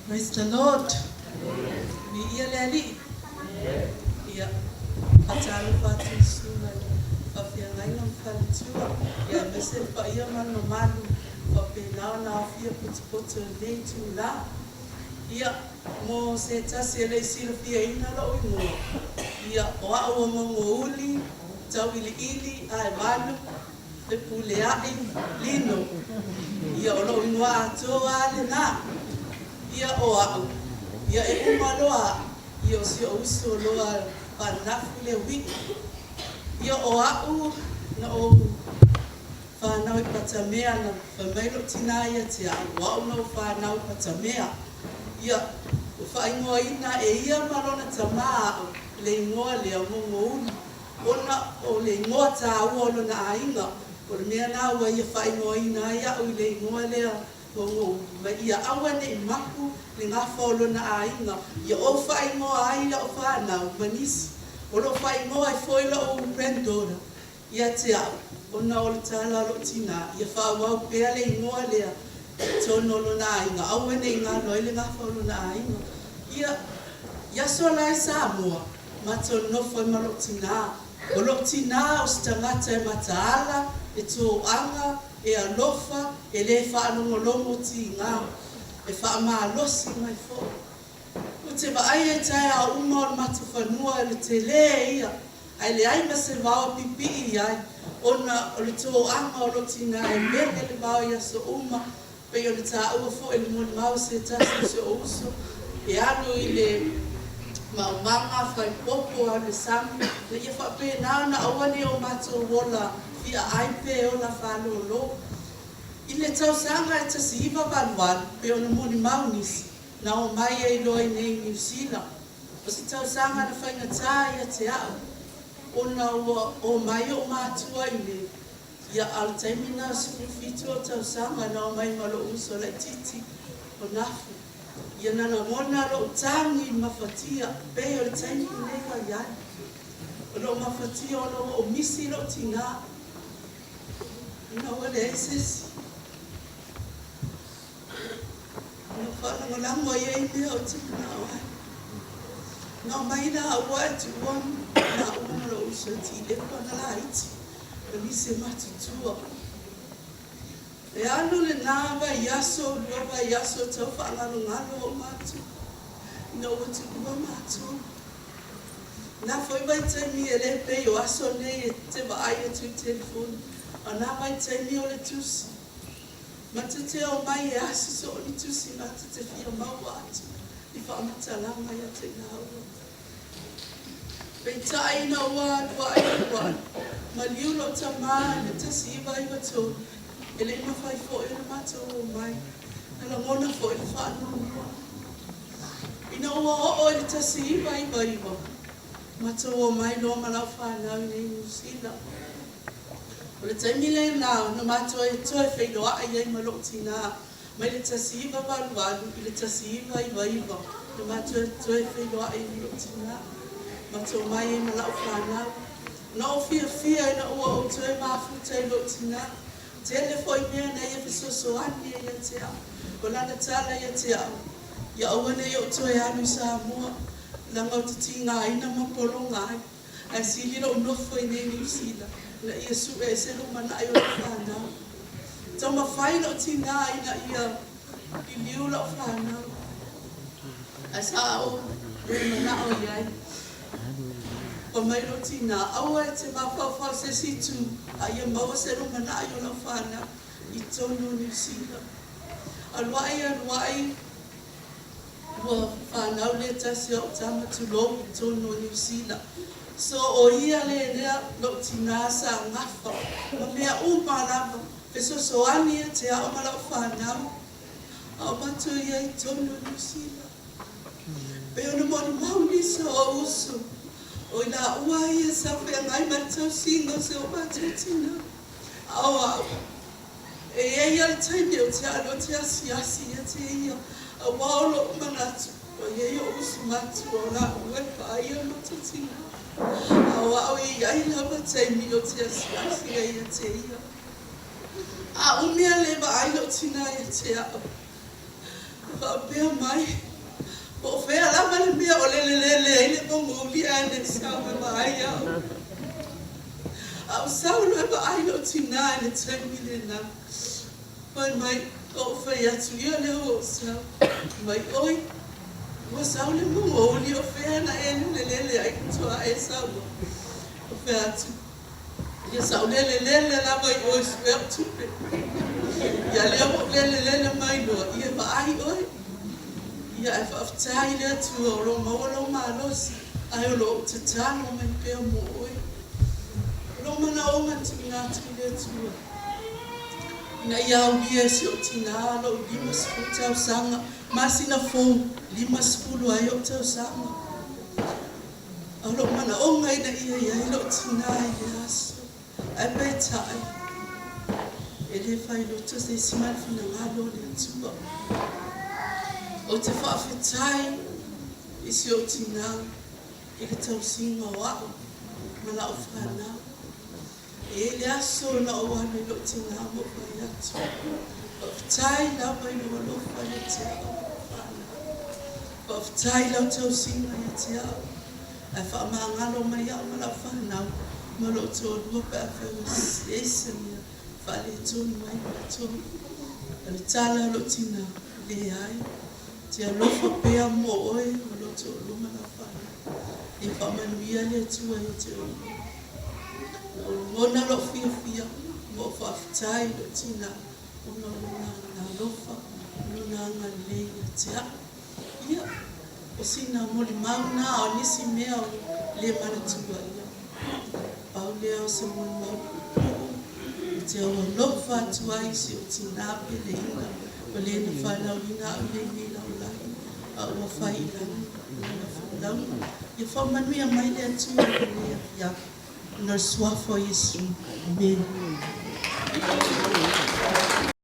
Praise the Lord. Ni ia leli. Ia. Atalu fatu sura. Fafia ngaina mfalitua. Ia mese pa ia mano malu. Fapenao na afia putu nei tula. Ia mo se tasi ele sila fia ina lo ingo. Ia oa ua mo Gogouli. Tau ili Aevanu. Le puleai lino. Ia olo ingoa atoa le na. Ia o au, ia e umaloa, ia o si o uso loa panafu le wiki. Ia o au na o whanau I patamea na whamailo tinā ia te au. Au na o whanau I patamea. Ia o whaingoa ina e ia marona tamaa au le ingoa le au Gogouli. Ona o le ingoa tā uolo na ainga. O le mea nā ua ia whaingoa ina ia au le ingoa lea ma ia awa ne maku le ngā whaolo na ainga. Ia o whaingoa ai la o whanau manisi. O lo whaingoa I whoila o granddaughter. Ia te au. O na o le tāla lo tinā. Ia whauau pēa le ingoa lea. Tono lo na ainga. Awa ne ngā loi le ngā whaolo na ainga. Ia so lai sa mua. Ma tono nofo I ma lo tinā. O lo tinā o stangata e mataala. E tō anga. E alofa, e le whaanongolomo ti ngā, e whaamalosi mai fo. O te waai e tae a uma o matawhanua e le te le ia, ai le ai ma se wao pipi I ai, ona o le tō anga o lo tina e mele le wao ia so uma, pe o le tā ua fo e le Molimau se tasi se o uso, e anu I le maumanga whai popo a le sami, le ia whape nā na awane o mato wola, ia ai pe o la whanolo. I le tausanga e tasi iwa waluan pe o na Molimau nisi. Na o mai e loi nei New Zealand. O si tausanga na whaingatā ia te au. O na o mai o mātua I le. Ia al taimina sinufitu o tausanga na o mai malo uso la titi o nafu. Ia nana mona lo tangi mawhatia pe o le taimina newa iai. O lo mawhatia o misi lo tinā. Ina wale aisesi. Ina whanangalango I ei mea o tika na wai. Nga mai na awa e tu wanu. Na umaro uso ti lepa na la iti. E mi se matutua. E anu le nāwa yaso, luawa yaso tau whangalu ngalo o matu. Ina watu kua matu. Na foi vai taimi e le pei o aso nei e te waai e tu telefoni. Ana vai taimi o le tusi. Ma te te o mai e asi so o le tusi ma te te fia mau atu. I whamatalanga ia te ngāua. Pei tai na wā. Ma liulo ta maa ne tasi iwa iwa tō. E le ima whai fo e le mata o mai. Na la ngona fo e le whanua. Ina ua o e le tasi iwa. Mata o mai lo malau whanau nei New Zealand. O le taimi le nao, na matua e toe whailoa ai ma lo tinā. Mai le tasi iwa walualu, I le tasi iwa. Na matua e toe whailoa ai ma lo tinā. Matua mai e ma lau whanau. Na o fia e na ua o toe mafuta I lo tinā. Te ele foi mea na ia fisoso ani e ia te au. O lana tala ia te au. Ia awane I o toe anu sa mua. Langa o te tinga ina mapolo ngai. Ai sili lo nofo I nei New Zealand. Na ia su e se lo mana ai o le whanau. Tau mawhai lo tinā ina ia I liu lo whanau. A sa o mana o iai. Pa mai lo tinā. Aua e te mawhawhau se situ. A ia maua se lo mana ai o lo whanau. I tono New Zealand. Aluai. Ua whanau le tasi o tama tulo I tono New Zealand. So o ia le lea lo tinā sa ngafa. Ma mea umarama. Peso soani e te ao mala whanau. Ao matu ia I tono New Zealand. Pe ona Molimau nisa o uso. O ina ua ia sa whea ngai matau singo se o matu tina. Au. E ia le taimi o te alo te asi ia te ia. A waolo manatu. O ia o uso matu o la uepa ia matu tina. Awa o I ai lawa taimi o te asi ia te ia. A umea le wa ai lo tina ia te au. Whapea mai. O whea lama le mea o le Gogouli ane sau me mai au. Au sau no e ai no tinā ne taimi le nā. Pai mai o whea atu ia le o sau. Mai oi. Wa sau le Gogouli o whea na e le ai kutua e sau. O whea atu. Ia sau le lava i oi swea tupe. Ia leo le mai loa. Ia ma ai oi. Ia e whaftai le atua o lo mawalo malosi. Ai o lo te tano mai pēr mo oi. Lo mana o man tinā tu le atua. Ina iau lia si o tinā lo 5 tau sanga. Masina fōu 5 ai o tau sanga. Au lo mana o ngai na ia lo tinā i le aso. Ai pe tai. E le whai lo tu se simal fina ngalo le atua. O te whawhetai isi o tinā i le tau singa o au. Mana o whanau. E le aso na o ane lo tinā mo whai atu. Whawhetai lau mai no alofa le te au whanau. Whawhetai lau tau singa i te au. E whaamangalo mai au mana whanau. Ma lo tō lua pe a whau esamia. Whale tōni mai ma tōni. Ale tāla lo tinā le ai. Te alofa pēr mo oi ma lo tō lua mana whanau. E whamanuia le atua i te oi. O ngona lo fia mo whawhetai lo tinā. Ona na lofa, ona ngā lei a te a. Ia, o sina Molimau nā o nisi mea o le manatua ia. Pau lea o se Molimau. Te au alofa atua isi o tinā pe le ina. O le na whanau ina o le ni lau lai. A ua whai lau. Ia whamanuia mai le atua o le a fia. Nā suafo Yesu. Amen.